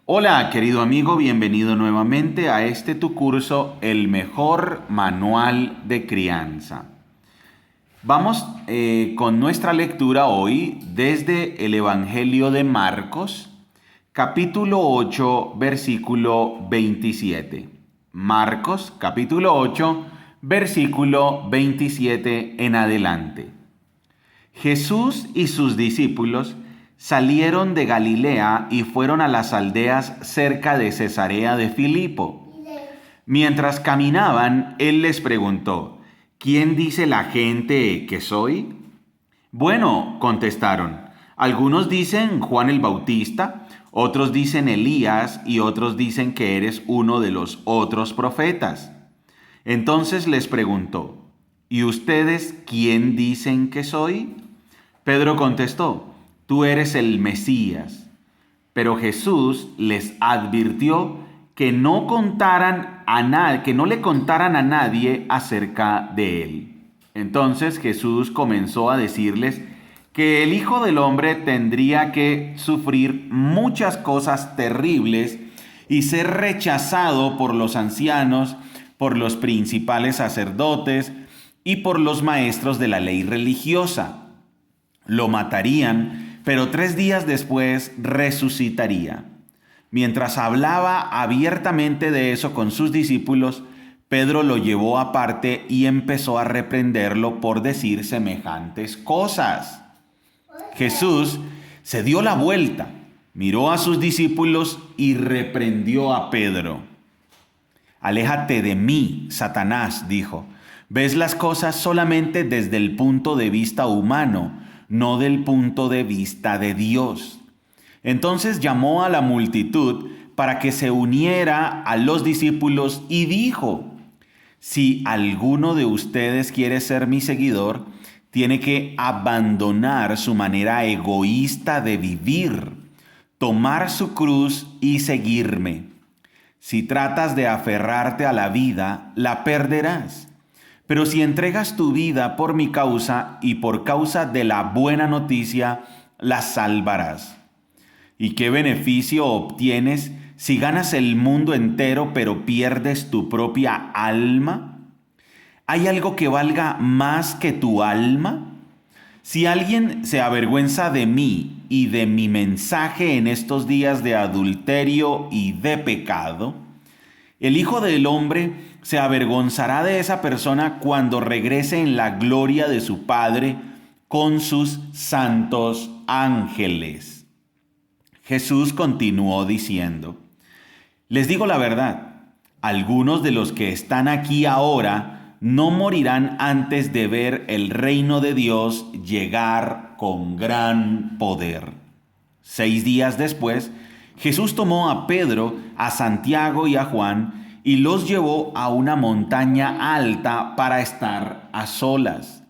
Hola, querido amigo, bienvenido nuevamente a este tu curso, El mejor manual de crianza. Vamos con nuestra lectura hoy desde el Evangelio de Marcos, capítulo 8, versículo 27. Marcos, capítulo 8, versículo 27 en adelante. Jesús y sus discípulos salieron de Galilea y fueron a las aldeas cerca de Cesarea de Filipo. Mientras caminaban, él les preguntó: ¿Quién dice la gente que soy? Bueno, contestaron, algunos dicen Juan el Bautista, otros dicen Elías y otros dicen que eres uno de los otros profetas. Entonces les preguntó: ¿Y ustedes quién dicen que soy? Pedro contestó: Tú eres el Mesías. Pero Jesús les advirtió que no le contaran a nadie acerca de él. Entonces Jesús comenzó a decirles que el Hijo del Hombre tendría que sufrir muchas cosas terribles y ser rechazado por los ancianos, por los principales sacerdotes y por los maestros de la ley religiosa. Lo matarían, pero 3 días después resucitaría. Mientras hablaba abiertamente de eso con sus discípulos, Pedro lo llevó aparte y empezó a reprenderlo por decir semejantes cosas. Jesús se dio la vuelta, miró a sus discípulos y reprendió a Pedro. Aléjate de mí, Satanás, dijo. Ves las cosas solamente desde el punto de vista humano, no del punto de vista de Dios. Entonces llamó a la multitud para que se uniera a los discípulos y dijo: Si alguno de ustedes quiere ser mi seguidor, tiene que abandonar su manera egoísta de vivir, tomar su cruz y seguirme. Si tratas de aferrarte a la vida, la perderás. Pero si entregas tu vida por mi causa y por causa de la buena noticia, la salvarás. ¿Y qué beneficio obtienes si ganas el mundo entero pero pierdes tu propia alma? ¿Hay algo que valga más que tu alma? Si alguien se avergüenza de mí y de mi mensaje en estos días de adulterio y de pecado, el Hijo del Hombre se avergonzará de esa persona cuando regrese en la gloria de su Padre con sus santos ángeles. Jesús continuó diciendo: Les digo la verdad, algunos de los que están aquí ahora no morirán antes de ver el reino de Dios llegar con gran poder. 6 días después, Jesús tomó a Pedro, a Santiago y a Juan y los llevó a una montaña alta para estar a solas.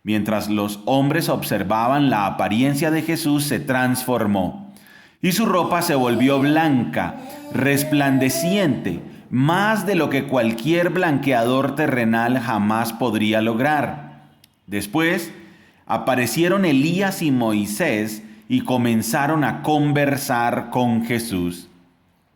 Mientras los hombres observaban, la apariencia de Jesús se transformó y su ropa se volvió blanca, resplandeciente, más de lo que cualquier blanqueador terrenal jamás podría lograr. Después aparecieron Elías y Moisés y comenzaron a conversar con Jesús.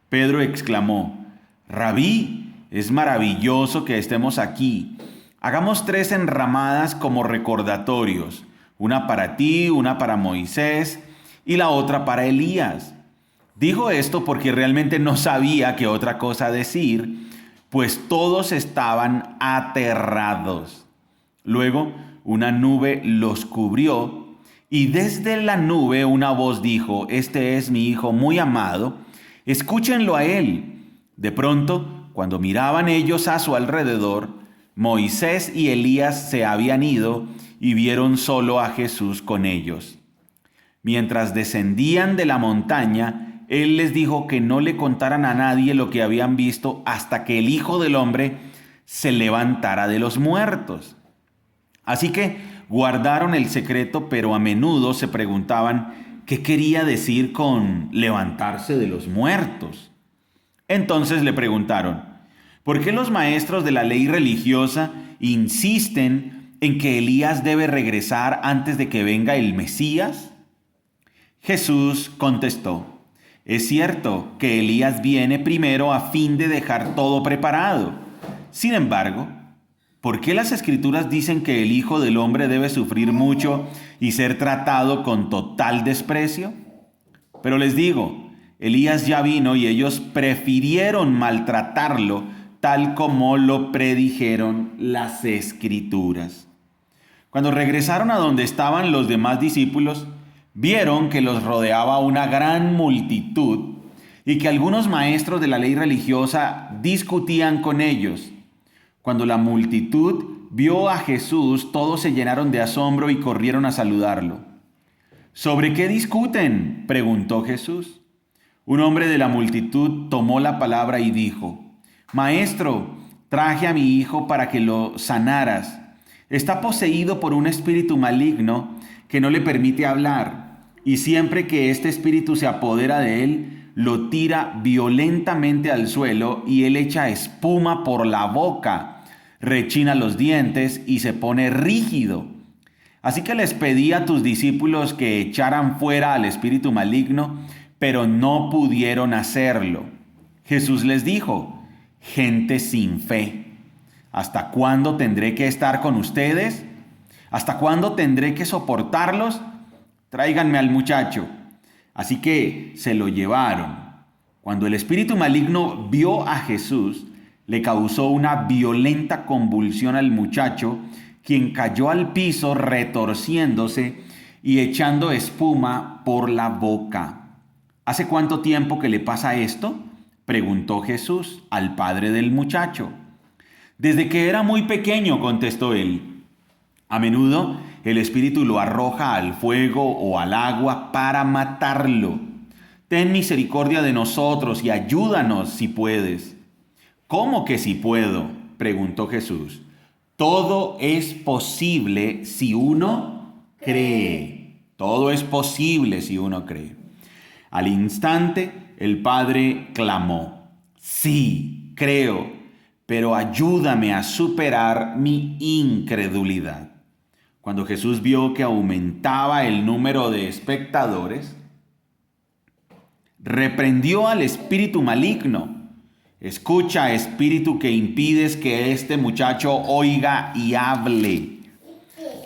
Pedro exclamó: Rabí, es maravilloso que estemos aquí. Hagamos 3 enramadas como recordatorios, una para ti, una para Moisés y la otra para Elías. Dijo esto porque realmente no sabía qué otra cosa decir, pues todos estaban aterrados. Luego una nube los cubrió y desde la nube una voz dijo: Este es mi Hijo muy amado, escúchenlo a él. De pronto, cuando miraban ellos a su alrededor, Moisés y Elías se habían ido y vieron solo a Jesús con ellos. Mientras descendían de la montaña, él les dijo que no le contaran a nadie lo que habían visto hasta que el Hijo del Hombre se levantara de los muertos. Así que guardaron el secreto, pero a menudo se preguntaban qué quería decir con levantarse de los muertos. Entonces le preguntaron: ¿por qué los maestros de la ley religiosa insisten en que Elías debe regresar antes de que venga el Mesías? Jesús contestó: Es cierto que Elías viene primero a fin de dejar todo preparado. Sin embargo, ¿por qué las Escrituras dicen que el Hijo del Hombre debe sufrir mucho y ser tratado con total desprecio? Pero les digo, Elías ya vino y ellos prefirieron maltratarlo tal como lo predijeron las Escrituras. Cuando regresaron a donde estaban los demás discípulos, vieron que los rodeaba una gran multitud y que algunos maestros de la ley religiosa discutían con ellos. Cuando la multitud vio a Jesús, todos se llenaron de asombro y corrieron a saludarlo. ¿Sobre qué discuten?, preguntó Jesús. Un hombre de la multitud tomó la palabra y dijo: Maestro, traje a mi hijo para que lo sanaras. Está poseído por un espíritu maligno que no le permite hablar, y siempre que este espíritu se apodera de él, lo tira violentamente al suelo y él echa espuma por la boca, rechina los dientes y se pone rígido. Así que les pedí a tus discípulos que echaran fuera al espíritu maligno, pero no pudieron hacerlo. Jesús les dijo: gente sin fe, ¿hasta cuándo tendré que estar con ustedes? ¿Hasta cuándo tendré que soportarlos? Tráiganme al muchacho. Así que se lo llevaron. Cuando el espíritu maligno vio a Jesús, le causó una violenta convulsión al muchacho, quien cayó al piso retorciéndose y echando espuma por la boca. ¿Hace cuánto tiempo que le pasa esto?, preguntó Jesús al padre del muchacho. Desde que era muy pequeño, contestó él. A menudo el espíritu lo arroja al fuego o al agua para matarlo. Ten misericordia de nosotros y ayúdanos si puedes. ¿Cómo que si puedo?, preguntó Jesús. Todo es posible si uno cree. Todo es posible si uno cree. Al instante, el padre clamó: sí, creo, pero ayúdame a superar mi incredulidad. Cuando Jesús vio que aumentaba el número de espectadores, reprendió al espíritu maligno. Escucha, espíritu que impides que este muchacho oiga y hable.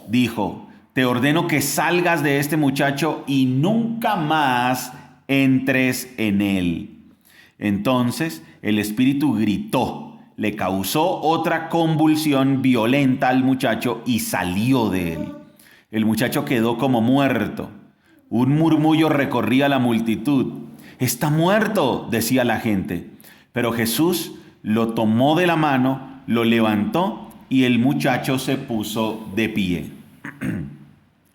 Dijo: te ordeno que salgas de este muchacho y nunca más entres en él. Entonces el espíritu gritó, le causó otra convulsión violenta al muchacho y salió de él. El muchacho quedó como muerto. Un murmullo recorría la multitud. «¡Está muerto!», decía la gente. Pero Jesús lo tomó de la mano, lo levantó y el muchacho se puso de pie.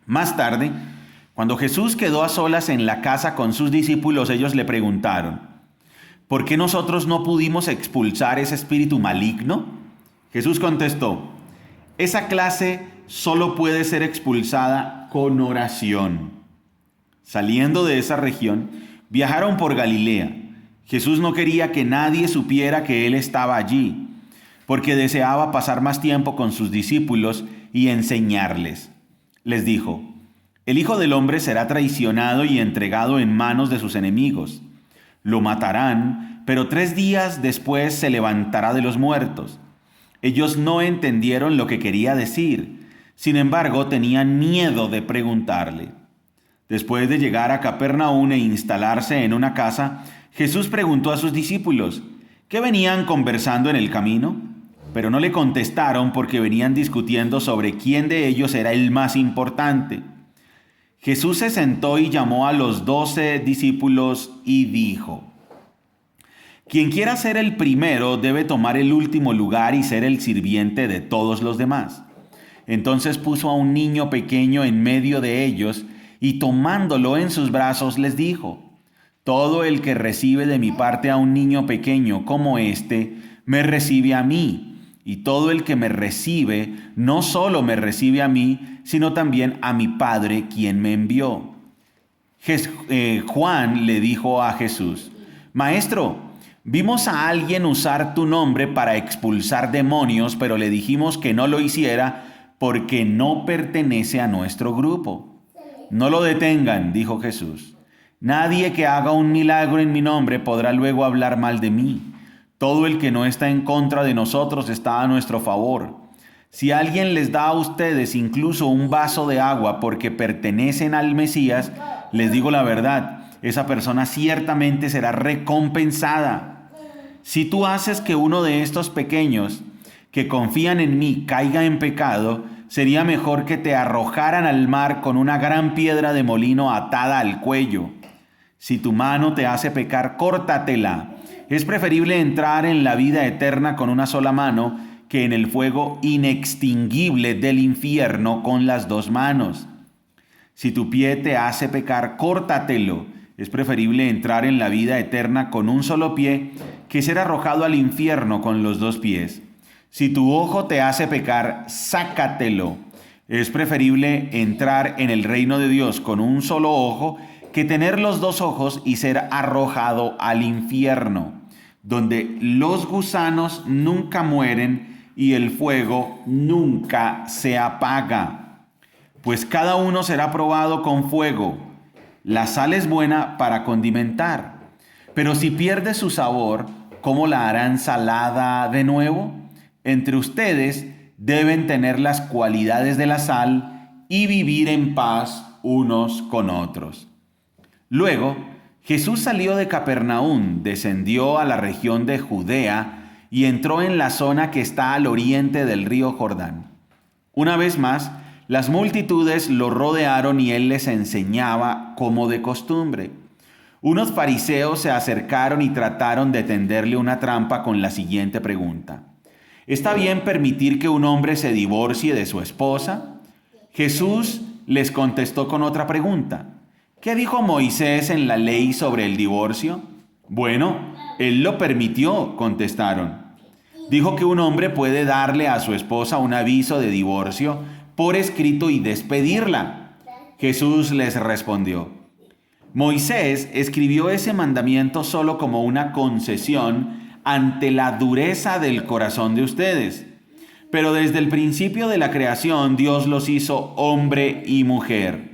Más tarde, cuando Jesús quedó a solas en la casa con sus discípulos, ellos le preguntaron: ¿por qué nosotros no pudimos expulsar ese espíritu maligno? Jesús contestó: esa clase solo puede ser expulsada con oración. Saliendo de esa región, viajaron por Galilea. Jesús no quería que nadie supiera que él estaba allí, porque deseaba pasar más tiempo con sus discípulos y enseñarles. Les dijo: el Hijo del Hombre será traicionado y entregado en manos de sus enemigos. Lo matarán, pero 3 días después se levantará de los muertos. Ellos no entendieron lo que quería decir. Sin embargo, tenían miedo de preguntarle. Después de llegar a Capernaum e instalarse en una casa, Jesús preguntó a sus discípulos: ¿qué venían conversando en el camino? Pero no le contestaron porque venían discutiendo sobre quién de ellos era el más importante. Jesús se sentó y llamó a los 12 discípulos y dijo: quien quiera ser el primero debe tomar el último lugar y ser el sirviente de todos los demás. Entonces puso a un niño pequeño en medio de ellos y tomándolo en sus brazos les dijo: todo el que recibe de mi parte a un niño pequeño como este, me recibe a mí. Y todo el que me recibe, no solo me recibe a mí, sino también a mi Padre, quien me envió. Juan le dijo a Jesús: Maestro, vimos a alguien usar tu nombre para expulsar demonios, pero le dijimos que no lo hiciera porque no pertenece a nuestro grupo. No lo detengan, dijo Jesús. Nadie que haga un milagro en mi nombre podrá luego hablar mal de mí. Todo el que no está en contra de nosotros está a nuestro favor. Si alguien les da a ustedes incluso un vaso de agua porque pertenecen al Mesías, les digo la verdad, esa persona ciertamente será recompensada. Si tú haces que uno de estos pequeños que confían en mí caiga en pecado, sería mejor que te arrojaran al mar con una gran piedra de molino atada al cuello. Si tu mano te hace pecar, córtatela. Es preferible entrar en la vida eterna con una sola mano que en el fuego inextinguible del infierno con las dos manos. Si tu pie te hace pecar, córtatelo. Es preferible entrar en la vida eterna con un solo pie que ser arrojado al infierno con los dos pies. Si tu ojo te hace pecar, sácatelo. Es preferible entrar en el reino de Dios con un solo ojo que tener los dos ojos y ser arrojado al infierno, donde los gusanos nunca mueren y el fuego nunca se apaga. Pues cada uno será probado con fuego. La sal es buena para condimentar, pero si pierde su sabor, ¿cómo la harán salada de nuevo? Entre ustedes deben tener las cualidades de la sal y vivir en paz unos con otros. Luego, Jesús salió de Capernaum, descendió a la región de Judea y entró en la zona que está al oriente del río Jordán. Una vez más, las multitudes lo rodearon y él les enseñaba como de costumbre. Unos fariseos se acercaron y trataron de tenderle una trampa con la siguiente pregunta: ¿está bien permitir que un hombre se divorcie de su esposa? Jesús les contestó con otra pregunta: ¿qué dijo Moisés en la ley sobre el divorcio? Bueno, él lo permitió, contestaron. Dijo que un hombre puede darle a su esposa un aviso de divorcio por escrito y despedirla. Jesús les respondió: Moisés escribió ese mandamiento solo como una concesión ante la dureza del corazón de ustedes. Pero desde el principio de la creación Dios los hizo hombre y mujer.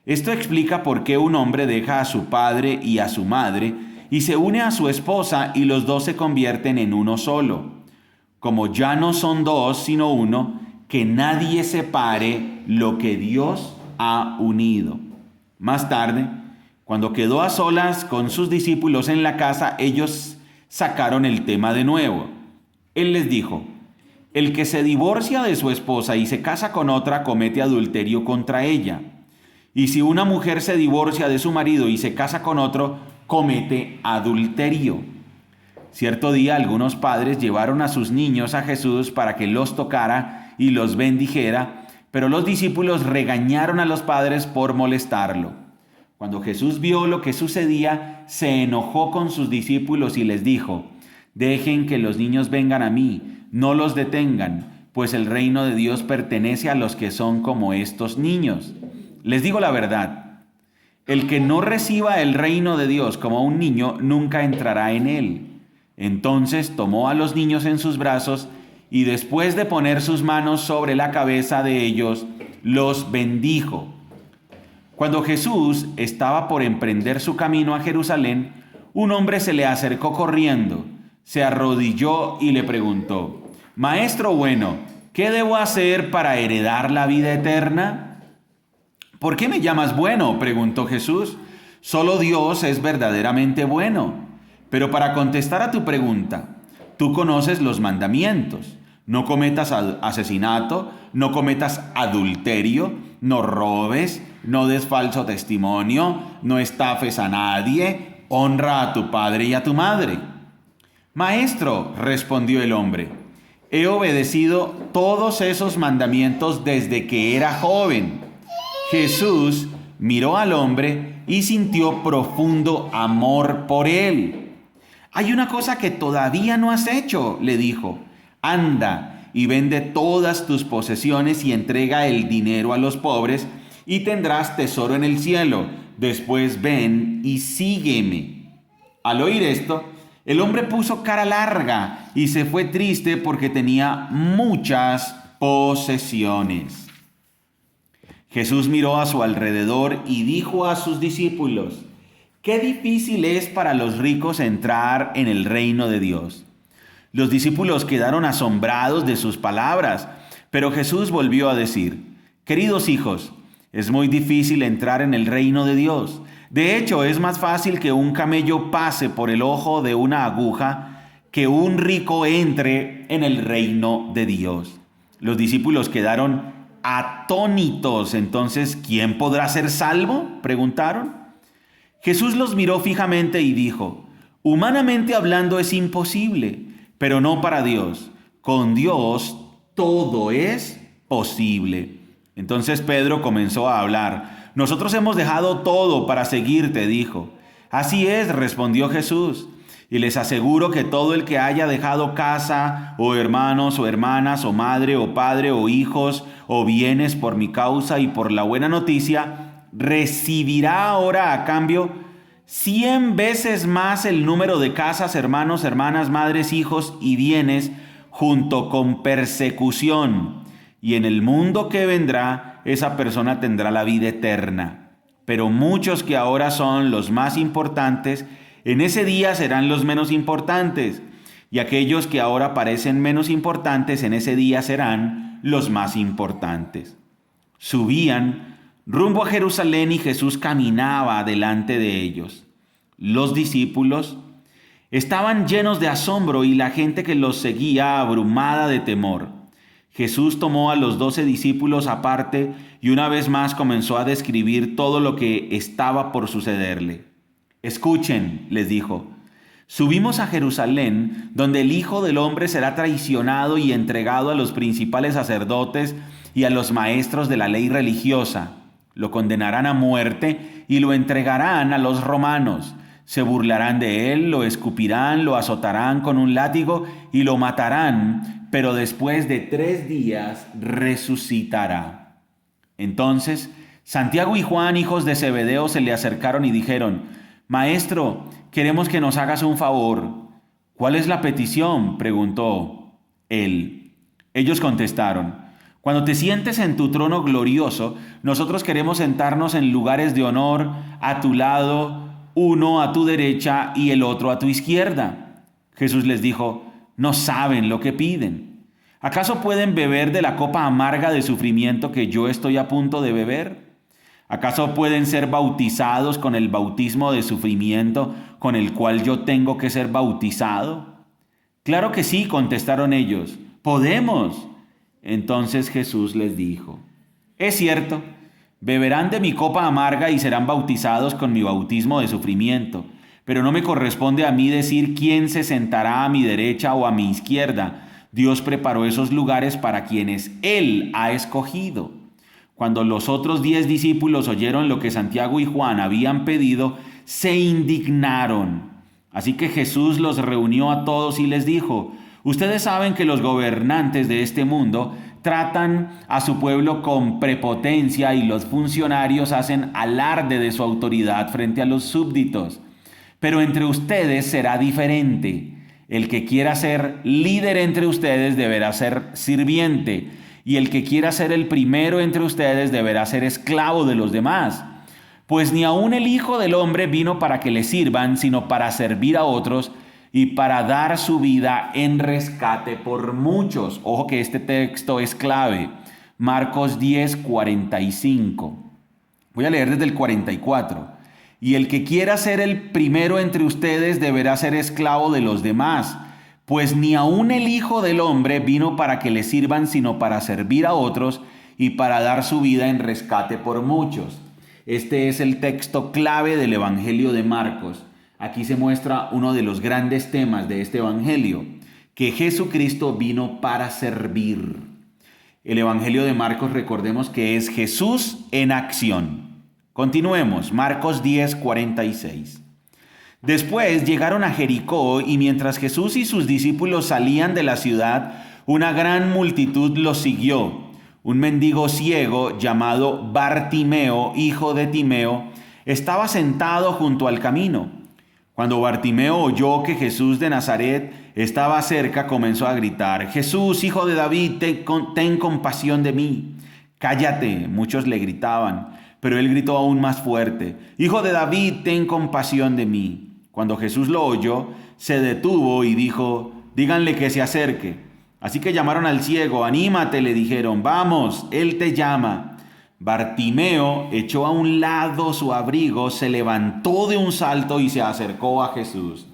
Esto explica por qué un hombre deja a su padre y a su madre y se une a su esposa y los dos se convierten en uno solo. Como ya no son dos sino uno, que nadie separe lo que Dios ha unido. Más tarde, cuando quedó a solas con sus discípulos en la casa, ellos sacaron el tema de nuevo. Él les dijo: el que se divorcia de su esposa y se casa con otra comete adulterio contra ella. Y si una mujer se divorcia de su marido y se casa con otro, comete adulterio. Cierto día algunos padres llevaron a sus niños a Jesús para que los tocara y los bendijera, pero los discípulos regañaron a los padres por molestarlo. Cuando Jesús vio lo que sucedía, se enojó con sus discípulos y les dijo: dejen que los niños vengan a mí, no los detengan, pues el reino de Dios pertenece a los que son como estos niños. Les digo la verdad, el que no reciba el reino de Dios como un niño nunca entrará en él. Entonces tomó a los niños en sus brazos y después de poner sus manos sobre la cabeza de ellos, los bendijo. Cuando Jesús estaba por emprender su camino a Jerusalén, un hombre se le acercó corriendo, se arrodilló y le preguntó: Maestro bueno, ¿qué debo hacer para heredar la vida eterna? ¿Por qué me llamas bueno?, preguntó Jesús. Solo Dios es verdaderamente bueno. Pero para contestar a tu pregunta, tú conoces los mandamientos. No cometas asesinato, no cometas adulterio, no robes, no des falso testimonio, no estafes a nadie, honra a tu padre y a tu madre. Maestro, respondió el hombre, he obedecido todos esos mandamientos desde que era joven. Jesús miró al hombre y sintió profundo amor por él. Hay una cosa que todavía no has hecho, le dijo. Anda y vende todas tus posesiones y entrega el dinero a los pobres y tendrás tesoro en el cielo. Después ven y sígueme. Al oír esto, el hombre puso cara larga y se fue triste porque tenía muchas posesiones. Jesús miró a su alrededor y dijo a sus discípulos: Qué difícil es para los ricos entrar en el reino de Dios. Los discípulos quedaron asombrados de sus palabras, pero Jesús volvió a decir: queridos hijos, es muy difícil entrar en el reino de Dios. De hecho, es más fácil que un camello pase por el ojo de una aguja que un rico entre en el reino de Dios. Los discípulos quedaron atónitos. Entonces, ¿quién podrá ser salvo?, preguntaron. Jesús los miró fijamente y dijo: humanamente hablando es imposible, pero no para Dios. Con Dios todo es posible. Entonces Pedro comenzó a hablar. Nosotros hemos dejado todo para seguirte, dijo. Así es, respondió Jesús. Y les aseguro que todo el que haya dejado casa, o hermanos, o hermanas, o madre, o padre, o hijos, o bienes por mi causa y por la buena noticia, recibirá ahora a cambio 100 veces más el número de casas, hermanos, hermanas, madres, hijos y bienes, junto con persecución. Y en el mundo que vendrá, esa persona tendrá la vida eterna. Pero muchos que ahora son los más importantes, en ese día serán los menos importantes. Y aquellos que ahora parecen menos importantes, en ese día serán los más importantes. Subían rumbo a Jerusalén y Jesús caminaba delante de ellos. Los discípulos estaban llenos de asombro y la gente que los seguía abrumada de temor. Jesús tomó a los 12 discípulos aparte y una vez más comenzó a describir todo lo que estaba por sucederle. Escuchen, les dijo, subimos a Jerusalén, donde el Hijo del Hombre será traicionado y entregado a los principales sacerdotes y a los maestros de la ley religiosa. Lo condenarán a muerte y lo entregarán a los romanos. Se burlarán de él, lo escupirán, lo azotarán con un látigo y lo matarán, pero después de 3 días resucitará. Entonces Santiago y Juan, hijos de Zebedeo, se le acercaron y dijeron: Maestro, queremos que nos hagas un favor. ¿Cuál es la petición?, preguntó él. Ellos contestaron: Cuando te sientes en tu trono glorioso, nosotros queremos sentarnos en lugares de honor a tu lado, uno a tu derecha y el otro a tu izquierda. Jesús les dijo: no saben lo que piden. ¿Acaso pueden beber de la copa amarga de sufrimiento que yo estoy a punto de beber? ¿Acaso pueden ser bautizados con el bautismo de sufrimiento con el cual yo tengo que ser bautizado? Claro que sí, contestaron ellos. Podemos. Entonces Jesús les dijo: es cierto, beberán de mi copa amarga y serán bautizados con mi bautismo de sufrimiento, pero no me corresponde a mí decir quién se sentará a mi derecha o a mi izquierda. Dios preparó esos lugares para quienes Él ha escogido. Cuando los otros 10 discípulos oyeron lo que Santiago y Juan habían pedido, se indignaron. Así que Jesús los reunió a todos y les dijo: ustedes saben que los gobernantes de este mundo tratan a su pueblo con prepotencia y los funcionarios hacen alarde de su autoridad frente a los súbditos. Pero entre ustedes será diferente. El que quiera ser líder entre ustedes deberá ser sirviente, y el que quiera ser el primero entre ustedes deberá ser esclavo de los demás. Pues ni aun el Hijo del Hombre vino para que le sirvan, sino para servir a otros y para dar su vida en rescate por muchos. Ojo que este texto es clave. Marcos 10, 45. Voy a leer desde el 44. Y el que quiera ser el primero entre ustedes deberá ser esclavo de los demás. Pues ni aun el Hijo del Hombre vino para que le sirvan, sino para servir a otros y para dar su vida en rescate por muchos. Este es el texto clave del Evangelio de Marcos. Aquí se muestra uno de los grandes temas de este Evangelio, que Jesucristo vino para servir. El Evangelio de Marcos, recordemos que es Jesús en acción. Continuemos, Marcos 10, 46. Después llegaron a Jericó y mientras Jesús y sus discípulos salían de la ciudad, una gran multitud los siguió. Un mendigo ciego llamado Bartimeo, hijo de Timeo, estaba sentado junto al camino. Cuando Bartimeo oyó que Jesús de Nazaret estaba cerca, comenzó a gritar: Jesús, hijo de David, ten compasión de mí. Cállate, muchos le gritaban. Pero él gritó aún más fuerte: «Hijo de David, ten compasión de mí». Cuando Jesús lo oyó, se detuvo y dijo: «Díganle que se acerque». Así que llamaron al ciego. «Anímate», le dijeron, «vamos, él te llama». Bartimeo echó a un lado su abrigo, se levantó de un salto y se acercó a Jesús.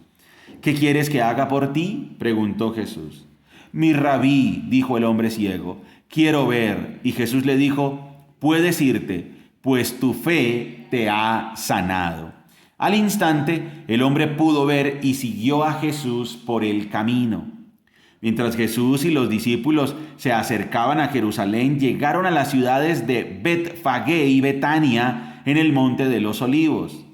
«¿Qué quieres que haga por ti?», preguntó Jesús. «Mi rabí», dijo el hombre ciego, «quiero ver». Y Jesús le dijo: «Puedes irte, pues tu fe te ha sanado». Al instante, el hombre pudo ver y siguió a Jesús por el camino. Mientras Jesús y los discípulos se acercaban a Jerusalén, llegaron a las ciudades de Betfagé y Betania en el monte de los Olivos.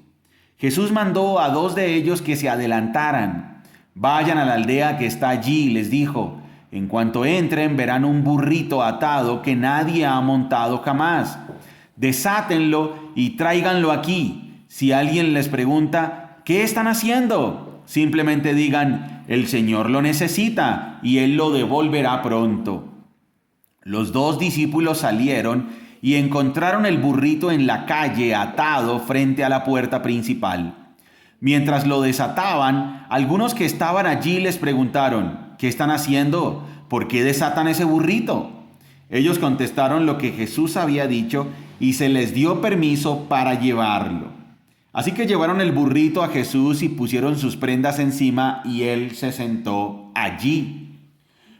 Jesús mandó a 2 de ellos que se adelantaran. «Vayan a la aldea que está allí», les dijo. «En cuanto entren, verán un burrito atado que nadie ha montado jamás. Desátenlo y tráiganlo aquí. Si alguien les pregunta: ¿qué están haciendo?, simplemente digan: el Señor lo necesita y Él lo devolverá pronto». Los 2 discípulos salieron y encontraron el burrito en la calle atado frente a la puerta principal. Mientras lo desataban, algunos que estaban allí les preguntaron: «¿Qué están haciendo? ¿Por qué desatan ese burrito?». Ellos contestaron lo que Jesús había dicho y se les dio permiso para llevarlo. Así que llevaron el burrito a Jesús y pusieron sus prendas encima y él se sentó allí.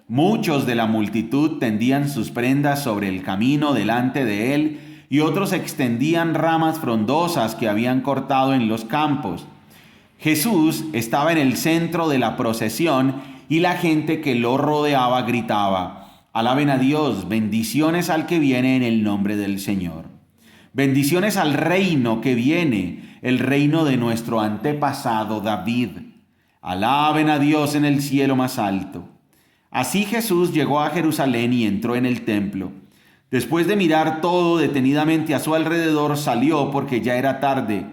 Muchos de la multitud tendían sus prendas sobre el camino delante de él y otros extendían ramas frondosas que habían cortado en los campos. Jesús estaba en el centro de la procesión y la gente que lo rodeaba gritaba: «Alaben a Dios, bendiciones al que viene en el nombre del Señor. Bendiciones al reino que viene, el reino de nuestro antepasado David. Alaben a Dios en el cielo más alto». Así Jesús llegó a Jerusalén y entró en el templo. Después de mirar todo detenidamente a su alrededor, salió porque ya era tarde.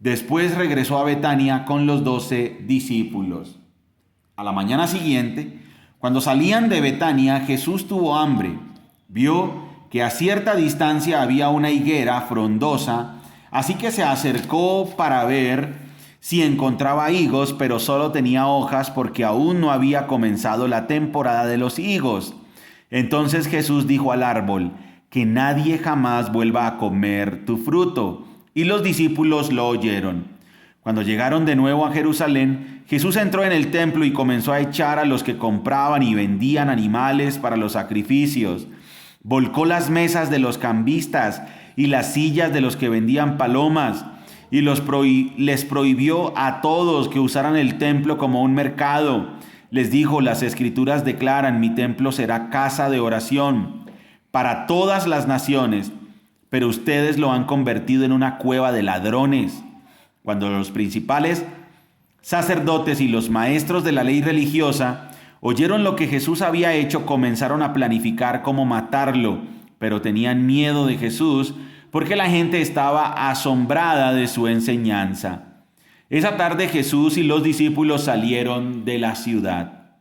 Después regresó a Betania con los 12 discípulos. A la mañana siguiente, cuando salían de Betania, Jesús tuvo hambre. Vio que a cierta distancia había una higuera frondosa, así que se acercó para ver si encontraba higos, pero solo tenía hojas porque aún no había comenzado la temporada de los higos. Entonces Jesús dijo al árbol: «Que nadie jamás vuelva a comer tu fruto». Y los discípulos lo oyeron. Cuando llegaron de nuevo a Jerusalén, Jesús entró en el templo y comenzó a echar a los que compraban y vendían animales para los sacrificios. Volcó las mesas de los cambistas y las sillas de los que vendían palomas, y les prohibió a todos que usaran el templo como un mercado. Les dijo: «Las Escrituras declaran: mi templo será casa de oración para todas las naciones, pero ustedes lo han convertido en una cueva de ladrones». Cuando los principales sacerdotes y los maestros de la ley religiosa oyeron lo que Jesús había hecho, comenzaron a planificar cómo matarlo, pero tenían miedo de Jesús porque la gente estaba asombrada de su enseñanza. Esa tarde Jesús y los discípulos salieron de la ciudad.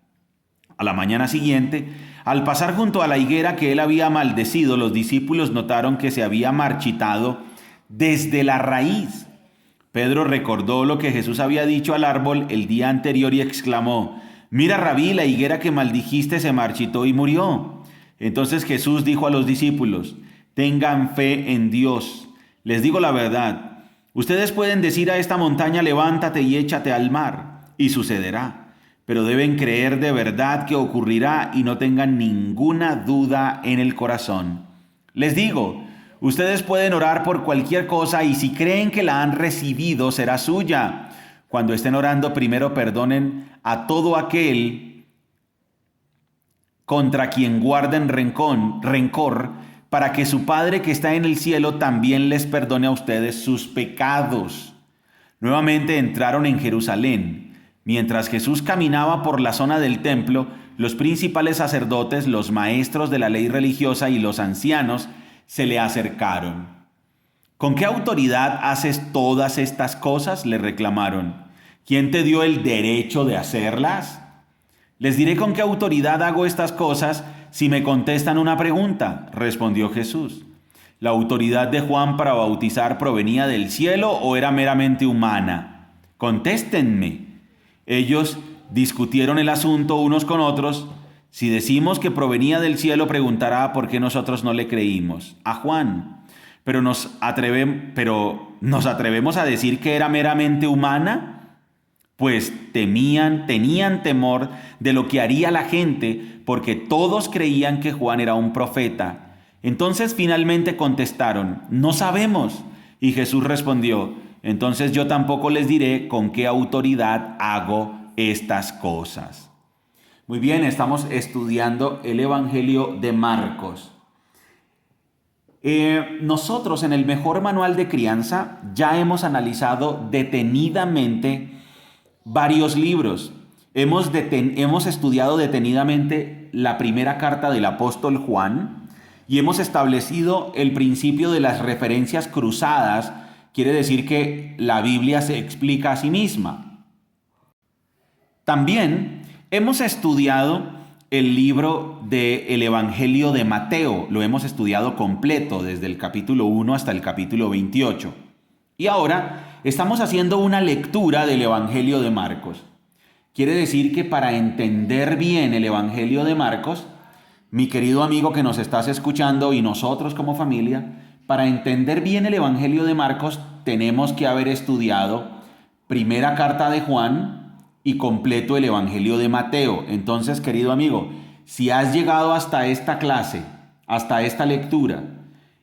A la mañana siguiente, al pasar junto a la higuera que él había maldecido, los discípulos notaron que se había marchitado desde la raíz. Pedro recordó lo que Jesús había dicho al árbol el día anterior y exclamó: «Mira, Rabí, la higuera que maldijiste se marchitó y murió». Entonces Jesús dijo a los discípulos: «Tengan fe en Dios. Les digo la verdad. Ustedes pueden decir a esta montaña: levántate y échate al mar, y sucederá. Pero deben creer de verdad que ocurrirá y no tengan ninguna duda en el corazón. Les digo, ustedes pueden orar por cualquier cosa y si creen que la han recibido, será suya. Cuando estén orando, primero perdonen a todo aquel contra quien guarden rencor, para que su Padre que está en el cielo también les perdone a ustedes sus pecados». Nuevamente entraron en Jerusalén. Mientras Jesús caminaba por la zona del templo, los principales sacerdotes, los maestros de la ley religiosa y los ancianos se le acercaron. «¿Con qué autoridad haces todas estas cosas?», le reclamaron. «¿Quién te dio el derecho de hacerlas?». «Les diré con qué autoridad hago estas cosas si me contestan una pregunta», respondió Jesús. ¿La autoridad de Juan para bautizar provenía del cielo o era meramente humana? Contéstenme. Ellos discutieron el asunto unos con otros. Si decimos que provenía del cielo, preguntará por qué nosotros no le creímos a Juan. Pero nos atrevemos a decir que era meramente humana, pues tenían temor de lo que haría la gente, porque todos creían que Juan era un profeta. Entonces finalmente contestaron, no sabemos. Y Jesús respondió, entonces yo tampoco les diré con qué autoridad hago estas cosas. Muy bien, estamos estudiando el Evangelio de Marcos. Nosotros en el mejor manual de crianza ya hemos analizado detenidamente varios libros. Hemos estudiado detenidamente la primera carta del apóstol Juan y hemos establecido el principio de las referencias cruzadas. Quiere decir que la Biblia se explica a sí misma. También hemos estudiado el libro del Evangelio de Mateo. Lo hemos estudiado completo desde el capítulo 1 hasta el capítulo 28. Y ahora estamos haciendo una lectura del Evangelio de Marcos. Quiere decir que para entender bien el Evangelio de Marcos, mi querido amigo que nos estás escuchando y nosotros como familia, para entender bien el Evangelio de Marcos tenemos que haber estudiado primera carta de Juan y completo el Evangelio de Mateo. Entonces, querido amigo, si has llegado hasta esta clase, hasta esta lectura,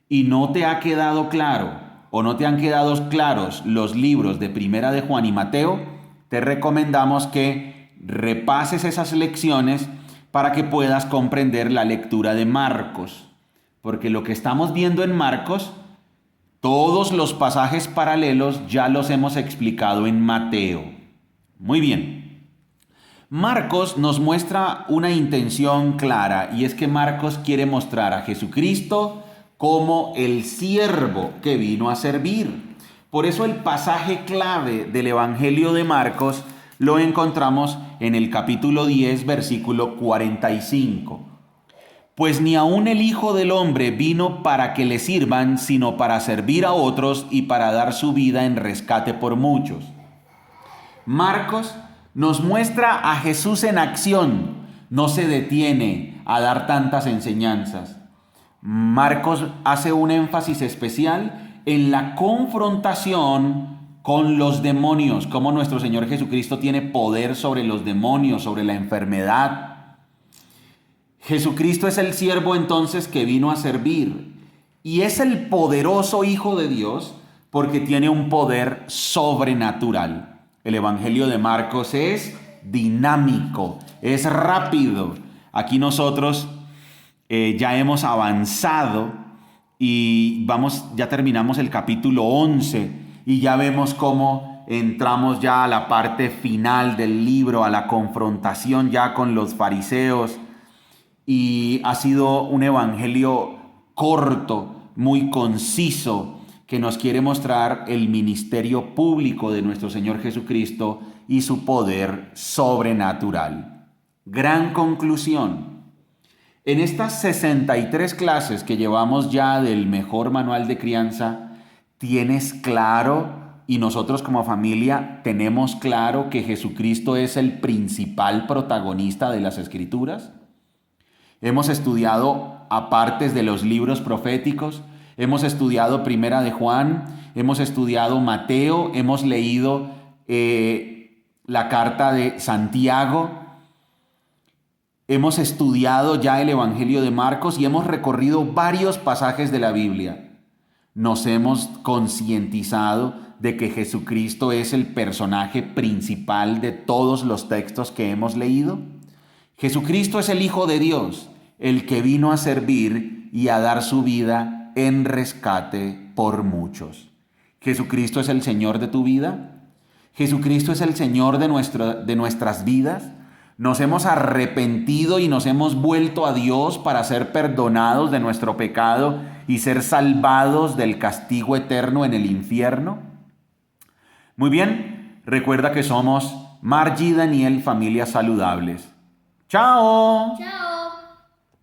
y no te ha quedado claro o no te han quedado claros los libros de primera de Juan y Mateo, te recomendamos que repases esas lecciones para que puedas comprender la lectura de Marcos. Porque lo que estamos viendo en Marcos, todos los pasajes paralelos ya los hemos explicado en Mateo. Muy bien. Marcos nos muestra una intención clara y es que Marcos quiere mostrar a Jesucristo como el siervo que vino a servir. Por eso el pasaje clave del Evangelio de Marcos lo encontramos en el capítulo 10, versículo 45. Pues ni aun el Hijo del Hombre vino para que le sirvan, sino para servir a otros y para dar su vida en rescate por muchos. Marcos nos muestra a Jesús en acción, no se detiene a dar tantas enseñanzas. Marcos hace un énfasis especial en la confrontación con los demonios, cómo nuestro Señor Jesucristo tiene poder sobre los demonios, sobre la enfermedad. Jesucristo es el siervo entonces que vino a servir y es el poderoso Hijo de Dios porque tiene un poder sobrenatural. El Evangelio de Marcos es dinámico, es rápido. Aquí nosotros ya hemos avanzado y ya terminamos el capítulo 11 y ya vemos cómo entramos ya a la parte final del libro, a la confrontación ya con los fariseos. Y ha sido un evangelio corto, muy conciso, que nos quiere mostrar el ministerio público de nuestro Señor Jesucristo y su poder sobrenatural. Gran conclusión. En estas 63 clases que llevamos ya del mejor manual de crianza, ¿tienes claro y nosotros como familia tenemos claro que Jesucristo es el principal protagonista de las Escrituras? Hemos estudiado apartes de los libros proféticos, hemos estudiado Primera de Juan, hemos estudiado Mateo, hemos leído la carta de Santiago, hemos estudiado ya el Evangelio de Marcos y hemos recorrido varios pasajes de la Biblia. Nos hemos concientizado de que Jesucristo es el personaje principal de todos los textos que hemos leído. Jesucristo es el Hijo de Dios, el que vino a servir y a dar su vida en rescate por muchos. Jesucristo es el Señor de tu vida. Jesucristo es el Señor de nuestras vidas. Nos hemos arrepentido y nos hemos vuelto a Dios para ser perdonados de nuestro pecado y ser salvados del castigo eterno en el infierno. Muy bien, recuerda que somos Margie y Daniel, familias saludables. ¡Chao! ¡Chao!